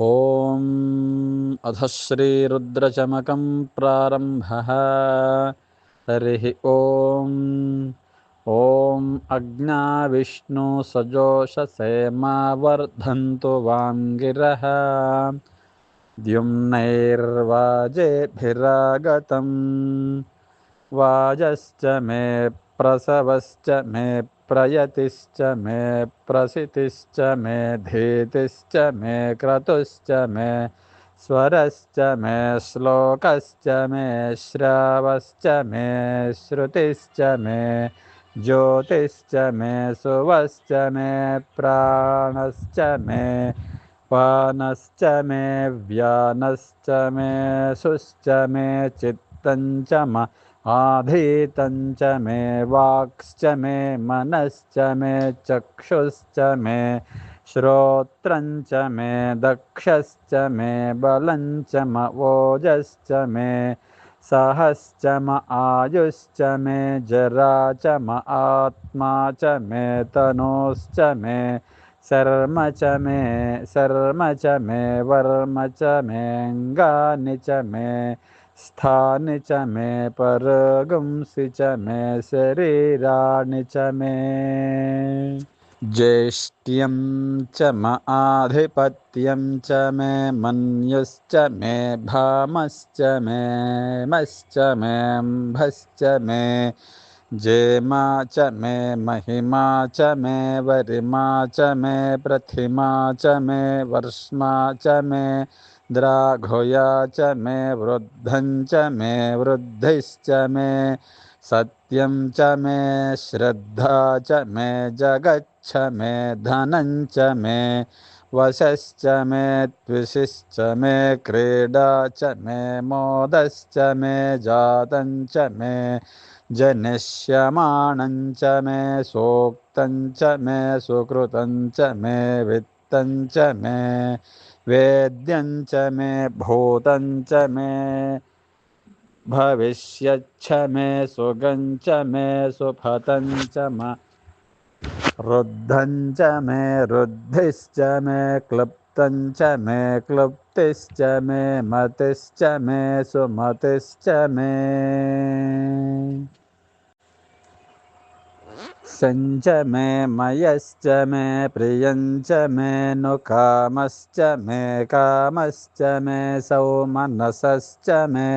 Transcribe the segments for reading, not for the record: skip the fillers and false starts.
ॐ अथ श्रीरुद्रचमकं प्रारम्भः। हरिः ॐ अग्नाविष्णुसजोषसे मा वर्धन्तु वाङ्गिरः द्युम्नैर्वाजेभिरागतम् वाजश्च मे प्रसवश्च मे प्रयतिश्च मे प्रसितिश्च मे धीतिश्च मे क्रतुश्च मे स्वरश्च मे श्लोकश्च मे श्रावश्च मे श्रुतिश्च मे ज्योतिश्च मे सुवश्च मे प्राणश्च मे पानश्च मे व्यानश्च मे सुश्च मे चित्तञ्च आधीतञ्च मे वाक्श्च मे मनश्च मे चक्षुश्च मे श्रोत्रञ्च मे दक्षश्च मे बलञ्च ओजश्च मे सहश्च आयुश्च मे जरा च आत्मा च मे तनोश्च मे शर्म च मे वर्म च मेऽङ्गानि च मे स्थानि च मे परगुंसि च मे शरीराणि च मे ज्येष्ठ्यं च आधिपत्यं च मे मन्युश्च मे भामश्च मे मश्च मेऽम्भश्च मे जेमा च मे महिमा च मे वरिमा च मे प्रथिमा च मे वर्ष्मा च मे द्राघोया च मे वृद्धं च मे वृद्धिश्च मे सत्यं च मे श्रद्धा च मे जगच्छ मे धनं च मे वशश्च मे त्विषिश्च मे क्रीडा च मे मोदश्च मे जातं च मे जनिष्यमाणं च मे सूक्तं च मे सुकृतं च मे वित्तं च मे वेद्यं च मे भूतं च मे भविष्यच्छ मे सुगं च मे सुफतं च रुद्धं च मे रुद्धिश्च मे क्लृप्तं च मे क्लृप्तिश्च मे मतिश्च मे सुमतिश्च मे सञ्च मे मयश्च मे प्रियं च मे नुकामश्च मे कामश्च मे सौमनसश्च मे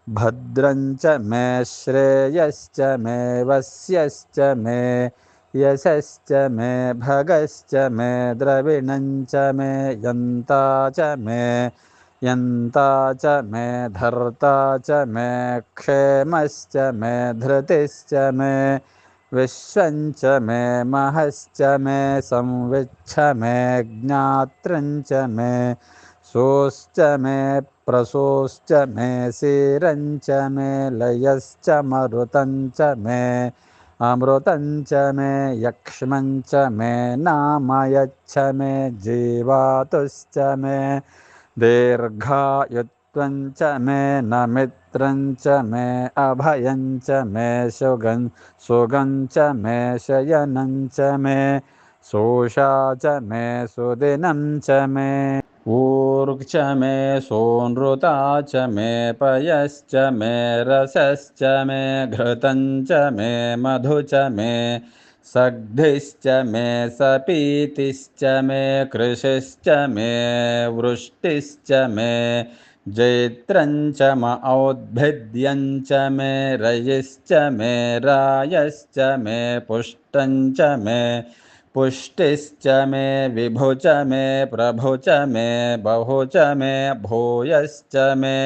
भद्रं च मे श्रेयश्च मे वस्यश्च मे यशश्च मे भगश्च मे द्रविणं च मे यन्ता च मे धर्ता च मे क्षेमश्च मे धृतिश्च मे विश्वञ्च मे महश्च मे संविच्छ मे ज्ञात्रं च मे सोश्च मे प्रसोश्च मे शिरञ्च मे लयश्च मरुतं च मे अमृतं च मे यक्ष्मं च मे नामयच्छ मे जीवातुश्च मे दीर्घायुत्वं च मे नमित्रं च मे अभयं च मे सुगं च मे शयनं च मे सोषा च मे सुदिनं च मे ऊर्ग च मे सोनृता च मे पयश्च मे रसश्च मे घृतं च मे मधु च मे सग्धिश्च मे सपीतिश्च मे कृशिश्च मे वृष्टिश्च मे जैत्रं च औद्भिद्यं च मे रयिश्च मे रायश्च मे पुष्टं च मे पुष्टिश्च मे विभु च मे प्रभु च मे बहु च मे भूयश्च मे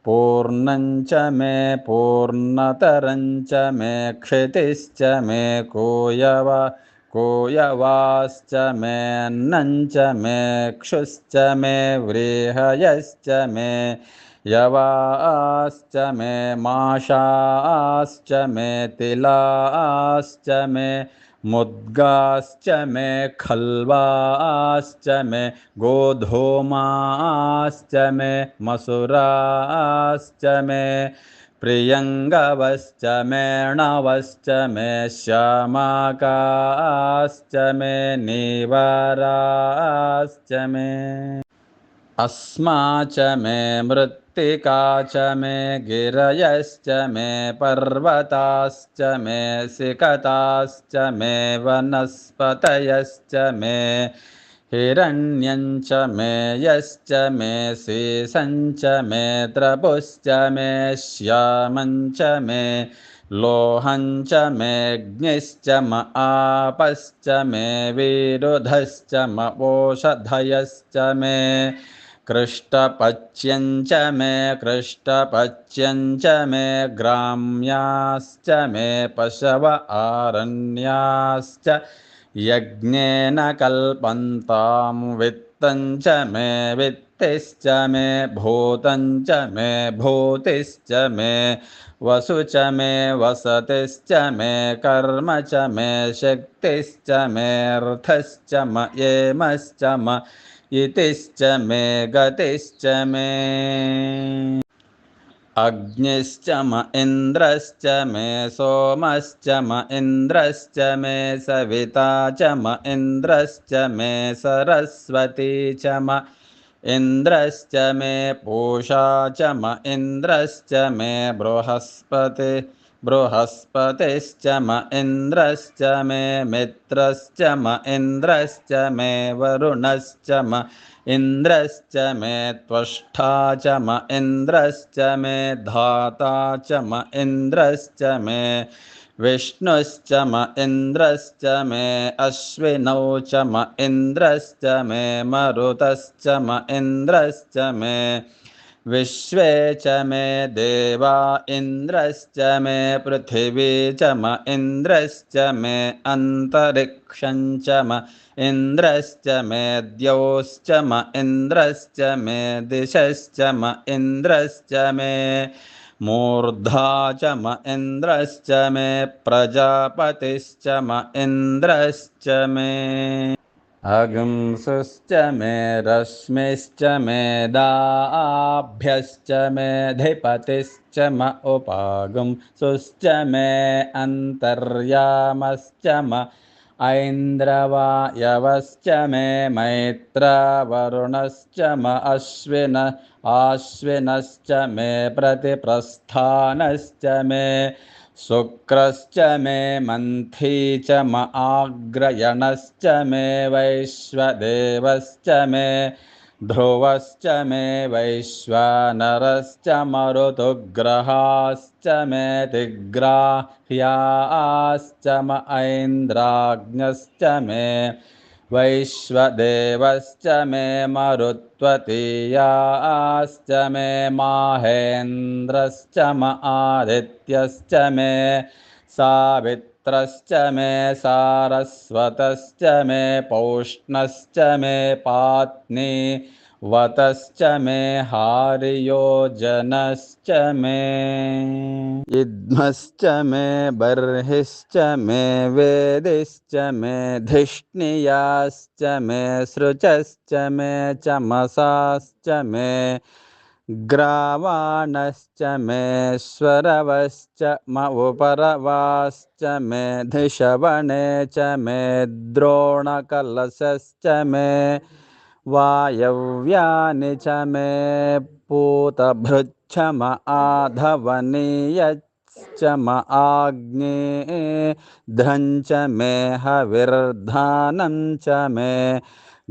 पूर्णं च मे पूर्णतरं च मे क्षितिश्च मे कोयवाश्च मे अन्नं च मे क्षुश्च मे व्रीहयश्च मे यवाश्च मे माशाश्च मे तिलाश्च मे मुद्गाश्च मे खल्वाश्च मे गोधूमाश्च मे मसुराश्च मे प्रियङ्गवश्च मेणवश्च मे श्यामाकाश्च मे नीवाराश्च मे अस्मा च मे मृत्तिका च मे गिरयश्च मे पर्वताश्च मे सिकताश्च मे वनस्पतयश्च मे हिरण्यञ्च मे यश्च मे शेषञ्च मे द्रपुश्च मे श्यामञ्च मे लोहञ्च मेऽग्निश्च म आपश्च मे विरुधश्च म ओषधयश्च मे कृष्टपच्यञ्च मे कृष्टपच्यञ्च मे ग्राम्याश्च मे पशव आरण्याश्च यज्ञेन कल्पन्तां वित्तञ्च मे वित्तिश्च मे भूतञ्च मे भूतिश्च मे वसु च मे वसतिश्च मे कर्म च मे शक्तिश्च मेऽर्थश्च म येमश्च म इतिश्च मे गतिश्च मे अग्निश्च म इन्द्रश्च मे सोमश्च म इन्द्रश्च मे सविता च म इन्द्रश्च मे सरस्वती च म इन्द्रश्च मे पूषा च म इन्द्रश्च मे बृहस्पतिश्च म इन्द्रश्च मे मित्रश्च म इन्द्रश्च मे वरुणश्च म इन्द्रश्च मे त्वष्टा च म इन्द्रश्च मे धाता च म इन्द्रश्च मे विष्णुश्च म इन्द्रश्च मे अश्विनौ च म इन्द्रश्च मे मरुतश्च म इन्द्रश्च मे विश्वे च मे देवा इन्द्रश्च मे पृथिवी च म इन्द्रश्च मे अन्तरिक्षञ्च म इन्द्रश्च मे द्यौश्च म इन्द्रश्च मे दिशश्च म इन्द्रश्च मे मूर्धा च म इन्द्रश्च मे प्रजापतिश्च म इन्द्रश्च मे अगुंसुश्च मे रश्मिश्च मे दाभ्यश्च मे धिपतिश्च म उपागुंसुश्च मे अन्तर्यामश्च म ऐन्द्रवायवश्च मे मैत्रवरुणश्च म आश्विनश्च मे प्रतिप्रस्थानश्च मे शुक्रश्च मे मन्थी च म आग्रयणश्च मे वैश्वदेवश्च मे ध्रुवश्च मे वैश्वानरश्च मरुतुग्रहाश्च मे तिग्राह्याश्च म ऐन्द्राग्न्यश्च मे वैश्वदेवश्च मे मरुत्वतीयाश्च मे माहेन्द्रश्च म आदित्यश्च मे सावित्रश्च मे सारस्वतश्च मे पौष्णश्च मे पात्नी वतश्च मे हार्योजनश्च मे इद्मश्च मे बर्हिश्च मे वेदिश्च मे धिष्णियाश्च मे सृचश्च मे चमसाश्च मे ग्रावाणश्च मे स्वरवश्च म उपरवाश्च मे धिषवणे च मे द्रोणकलशश्च मे वायव्यानि च मे पूतभृच्छ म आधवनीयश्च म आग्नेध्रञ्च मे हविर्धानं च मे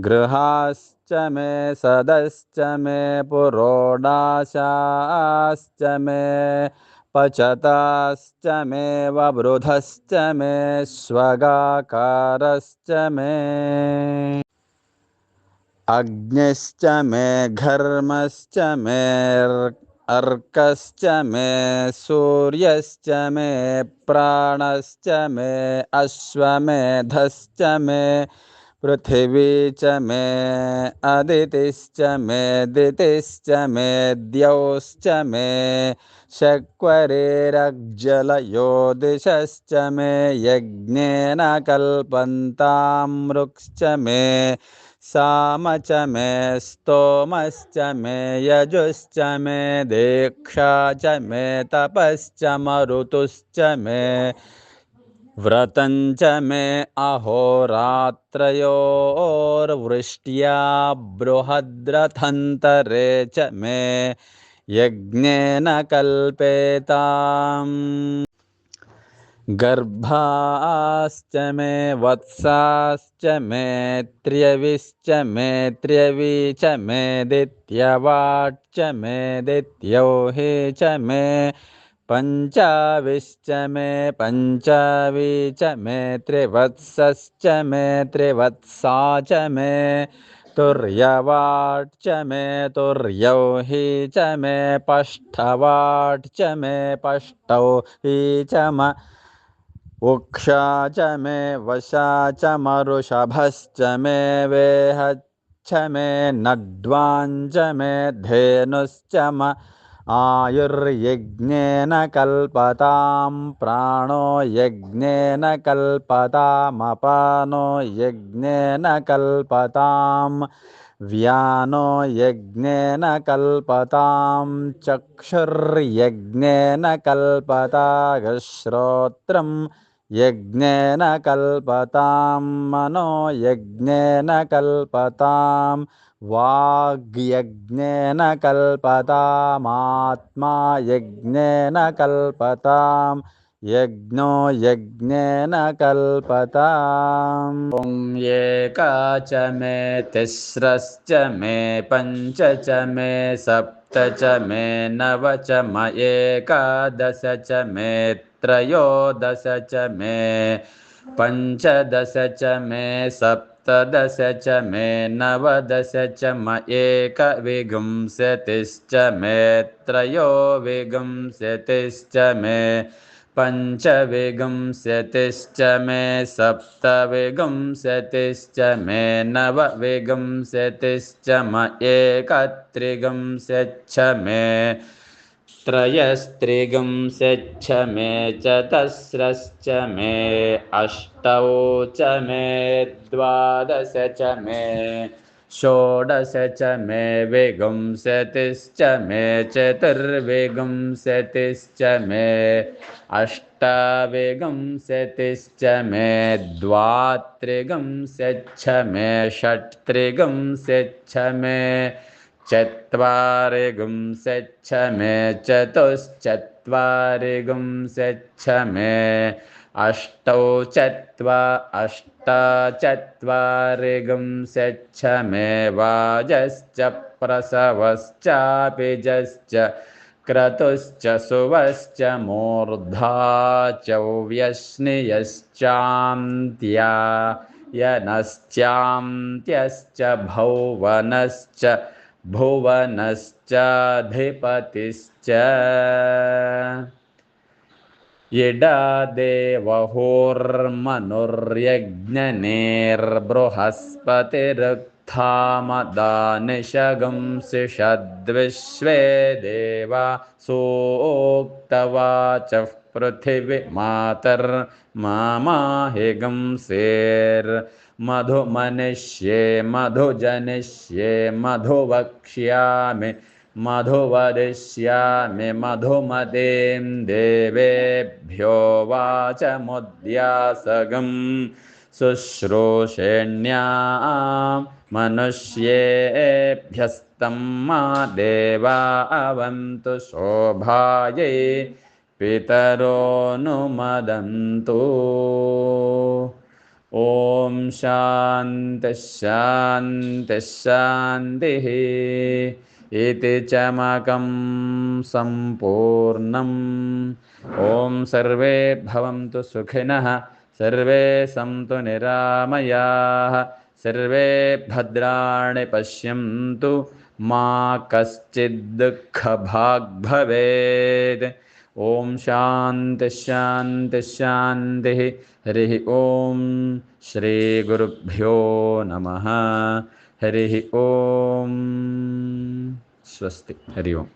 गृहाश्च मे सदश्च मे पुरोडाशाश्च मे पचताश्च मे ववृधश्च मे स्वगाकारश्च मे अग्निश्च मे घर्मश्च मे अर्कश्च मे सूर्यश्च मे प्राणश्च मे अश्वमेधश्च मे पृथिवी च मे अदितिश्च मे दितिश्च मे द्यौश्च मे शक्वरेरग्जलयो दिशश्च मे यज्ञेन कल्पन्तामृक्श्च मे साम च मे स्तोमश्च मे यजुश्च मे दीक्षा च मे तपश्च मरुतुश्च मे व्रतं च मे अहोरात्रयोर्वृष्ट्या बृहद्रथन्तरे च मे यज्ञेन कल्पेताम् गर्भाश्च मे वत्साश्च मे त्र्यविश्च मे त्र्यवी च मे दित्यवाट्च मे दित्यौहि च मे पञ्चाविश्च मे पञ्चावी च मे त्रिवत्सश्च मे त्रिवत्सा च मे तुर्यवाट् च मे तुर्यौहि च मे पष्ठवाट् च मे पष्टौहि च म उक्षा च मे वशा च मरुषभश्च मे वेहच्छ मे नड्वाञ्च मे धेनुश्च म आयुर्यज्ञेन कल्पतां प्राणो यज्ञेन कल्पतामपानो यज्ञेन कल्पतां व्यानो यज्ञेन कल्पतां चक्षुर्यज्ञेन कल्पता श्रोत्रं यज्ञेन कल्पतां मनो यज्ञेन कल्पतां वाग्यज्ञेन कल्पतामात्मा यज्ञेन कल्पतां यज्ञो यज्ञेन कल्पताम् ॐ एका च मे तिस्रश्च मे पञ्च च मे सप्त च मे नव च म एकादश च मे त्रयोदश च मे पञ्चदश च मे सप्तदश च मे नवदश च म एकविंशतिश्च मे त्रयोविंशतिश्च मे पञ्चविंशतिश्च मे सप्तविंशतिश्च मे नवविंशतिश्च म एकत्रिंशच्च मे त्रयस्त्रिंशच्च मे चतस्रश्च मे अष्टौ च मे द्वादश च मे षोडश च मे विंशतिश्च मे चतुर्विंशतिश्च मे अष्टाविंशतिश्च मे द्वात्रिंशच्च मे षट्त्रिंशच्च मे चत्वारिंशच्च मे चतुश्चत्वारिंशच्च मे अष्टाचत्वारिंशच्च मे वाजश्च प्रसवश्चापिजश्च क्रतुश्च सुवश्च मूर्धा चौव्यश्नियश्चान्त्या यनश्चान्त्यश्च भौवनश्च भुवनश्चाधिपतिश्च यदा देवहोर्मनुर्यज्ञनेर्बृहस्पतिरुत्थामदानिशगंसिषद्विश्वे देवा सोक्तवाचः पृथिवी मातर्मामाहिगंसेर्मधुमनिष्ये मधुजनिष्ये मधुवक्ष्यामि मधुवदिष्यामि मधुमतीं देवेभ्यो वाचमुद्यासगं शुश्रूषेण्यां मनुष्येभ्यस्तं मा देवा अवन्तु शोभायै पितरोऽनुमदन्तु ॐ शान्तिः शान्तिः शान्तिः इति चमकं सम्पूर्णम् ॐ सर्वे भवन्तु सुखिनः सर्वे सन्तु निरामयाः सर्वे भद्राणि पश्यन्तु मा कश्चित् दुःखभाग् भवेत् ॐ शान्तिः शान्तिः शान्तिः हरिः ॐ श्रीगुरुभ्यो नमः हरिः ॐ स्वस्ति हरि ओम्।